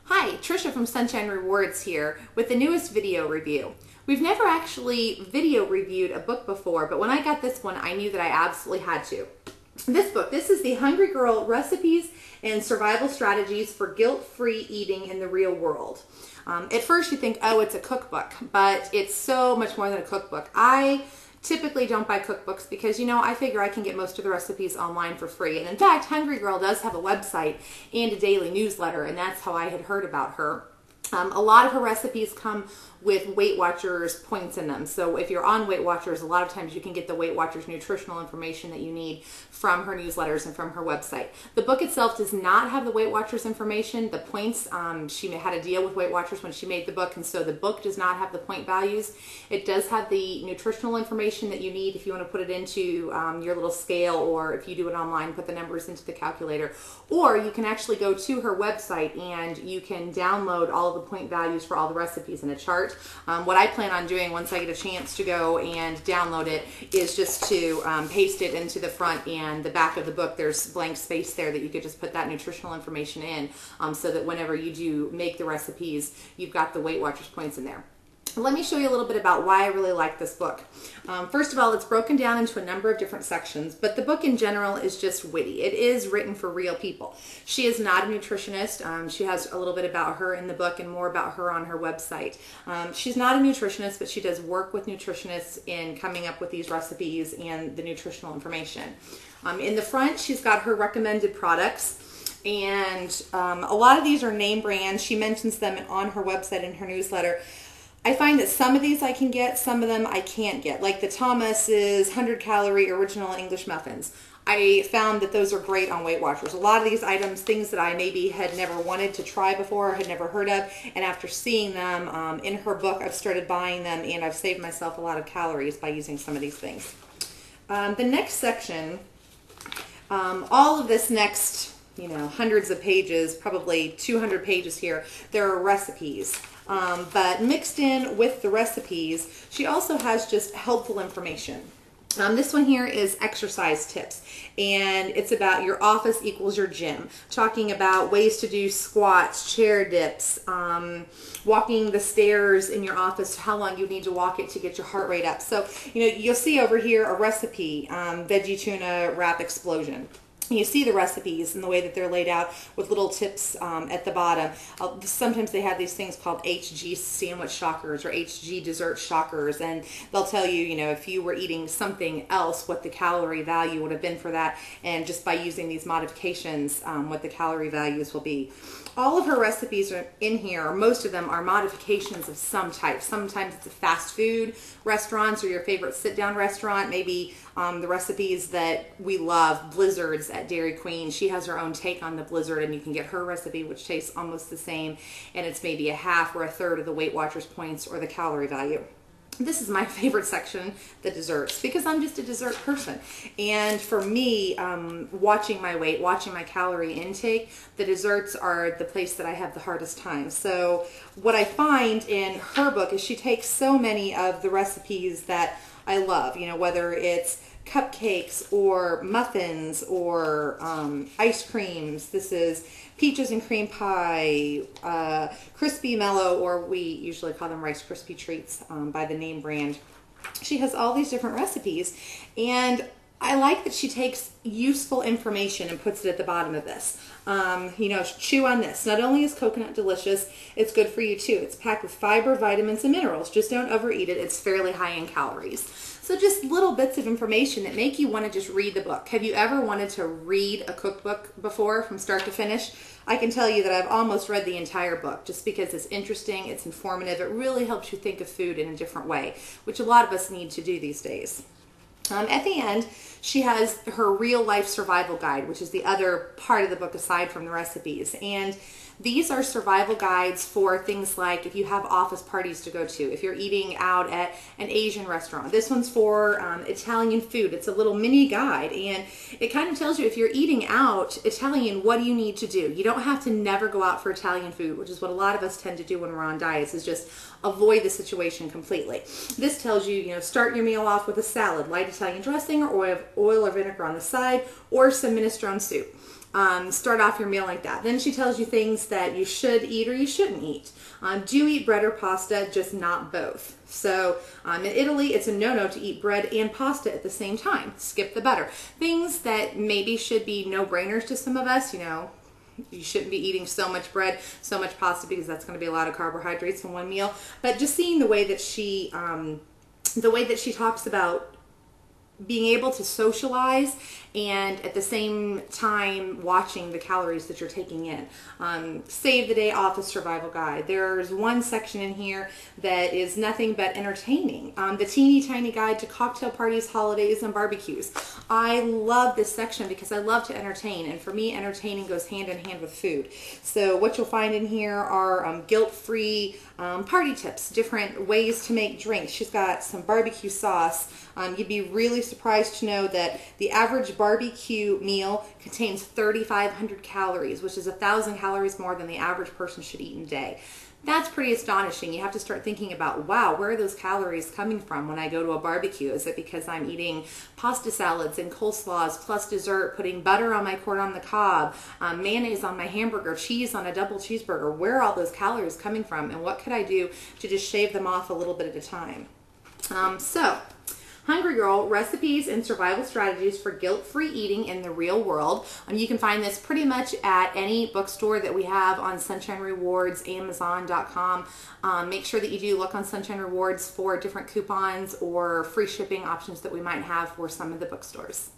Hi, Tricia from Sunshine Rewards here with the newest video review. We've never actually video reviewed a book before, but when I got this one, I knew that I absolutely had to. This is the Hungry Girl Recipes and Survival Strategies for Guilt-Free Eating in the Real World. At first you think, oh, it's a cookbook, but it's so much more than a cookbook. I typically don't buy cookbooks because, I figure I can get most of the recipes online for free. And in fact, Hungry Girl does have a website and a daily newsletter, and that's how I had heard about her. A lot of her recipes come with Weight Watchers points in them. So if you're on Weight Watchers, a lot of times you can get the Weight Watchers nutritional information that you need from her newsletters and from her website. The book itself does not have the Weight Watchers information. The points, she had a deal with Weight Watchers when she made the book, and so the book does not have the point values. It does have the nutritional information that you need if you want to put it into your little scale, or if you do it online, put the numbers into the calculator. Or you can actually go to her website and you can download all of the point values for all the recipes in a chart. What I plan on doing once I get a chance to go and download it is just to paste it into the front and the back of the book. There's blank space there that you could just put that nutritional information in, so that whenever you do make the recipes, you've got the Weight Watchers points in there. Let me show you a little bit about why I really like this book. First of all, it's broken down into a number of different sections, but the book in general is just witty. It is written for real people. She is not a nutritionist. She has a little bit about her in the book and more about her on her website. She's not a nutritionist, but she does work with nutritionists in coming up with these recipes and the nutritional information. In the front, she's got her recommended products. And a lot of these are name brands. She mentions them on her website and her newsletter. I find that some of these I can get, some of them I can't get. Like the Thomas's 100-calorie original English muffins. I found that those are great on Weight Watchers. A lot of these items, things that I maybe had never wanted to try before or had never heard of, and after seeing them in her book, I've started buying them, and I've saved myself a lot of calories by using some of these things. The next section, all of this next, hundreds of pages, probably 200 pages here, there are recipes. But mixed in with the recipes, she also has just helpful information. This one here is exercise tips, and it's about your office equals your gym, talking about ways to do squats, chair dips, walking the stairs in your office, how long you need to walk it to get your heart rate up. So, you'll see over here a recipe, veggie tuna wrap explosion. You see the recipes and the way that they're laid out with little tips at the bottom. Sometimes they have these things called HG sandwich shockers or HG dessert shockers, and they'll tell you, if you were eating something else, what the calorie value would have been for that, and just by using these modifications, what the calorie values will be. All of her recipes are in here, or most of them are modifications of some type. Sometimes it's a fast food restaurants or your favorite sit-down restaurant, maybe the recipes that we love, blizzards at Dairy Queen. She has her own take on the blizzard, and you can get her recipe, which tastes almost the same, and it's maybe a half or a third of the Weight Watchers points or the calorie value. This is my favorite section, the desserts, because I'm just a dessert person. And for me, watching my weight, watching my calorie intake, the desserts are the place that I have the hardest time. So what I find in her book is she takes so many of the recipes that I love, whether it's cupcakes or muffins or ice creams. This is peaches and cream pie, crispy mellow, or we usually call them Rice Krispie treats by the name brand. She has all these different recipes, and I like that she takes useful information and puts it at the bottom of this. Chew on this. Not only is coconut delicious, it's good for you too. It's packed with fiber, vitamins, and minerals. Just don't overeat it. It's fairly high in calories. So just little bits of information that make you want to just read the book. Have you ever wanted to read a cookbook before from start to finish? I can tell you that I've almost read the entire book just because it's interesting, it's informative, it really helps you think of food in a different way, which a lot of us need to do these days. At the end, she has her real life survival guide, which is the other part of the book aside from the recipes. And these are survival guides for things like if you have office parties to go to, if you're eating out at an Asian restaurant. This one's for Italian food. It's a little mini guide, and it kind of tells you if you're eating out Italian, what do you need to do? You don't have to never go out for Italian food, which is what a lot of us tend to do when we're on diets, is just avoid the situation completely. This tells you, start your meal off with a salad, light Italian dressing or oil or vinegar on the side, or some minestrone soup. Start off your meal like that. Then she tells you things that you should eat or you shouldn't eat. Do eat bread or pasta, just not both. So in Italy, it's a no-no to eat bread and pasta at the same time. Skip the butter. Things that maybe should be no-brainers to some of us, you know, you shouldn't be eating so much bread, so much pasta, because that's going to be a lot of carbohydrates in one meal. But just seeing the way that she talks about being able to socialize and at the same time watching the calories that you're taking in. Save the Day Office Survival Guide. There's one section in here that is nothing but entertaining. The Teeny Tiny Guide to Cocktail Parties, Holidays, and Barbecues. I love this section because I love to entertain, and for me entertaining goes hand in hand with food. So what you'll find in here are guilt-free party tips, different ways to make drinks. She's got some barbecue sauce. You'd be really surprised to know that the average barbecue meal contains 3,500 calories, which is 1,000 calories more than the average person should eat in a day. That's pretty astonishing. You have to start thinking about, wow, where are those calories coming from when I go to a barbecue? Is it because I'm eating pasta salads and coleslaws plus dessert, putting butter on my corn on the cob, mayonnaise on my hamburger, cheese on a double cheeseburger? Where are all those calories coming from, and what could I do to just shave them off a little bit at a time? Hungry Girl, Recipes and Survival Strategies for Guilt-Free Eating in the Real World. You can find this pretty much at any bookstore that we have on Sunshine Rewards, Amazon.com. Make sure that you do look on Sunshine Rewards for different coupons or free shipping options that we might have for some of the bookstores.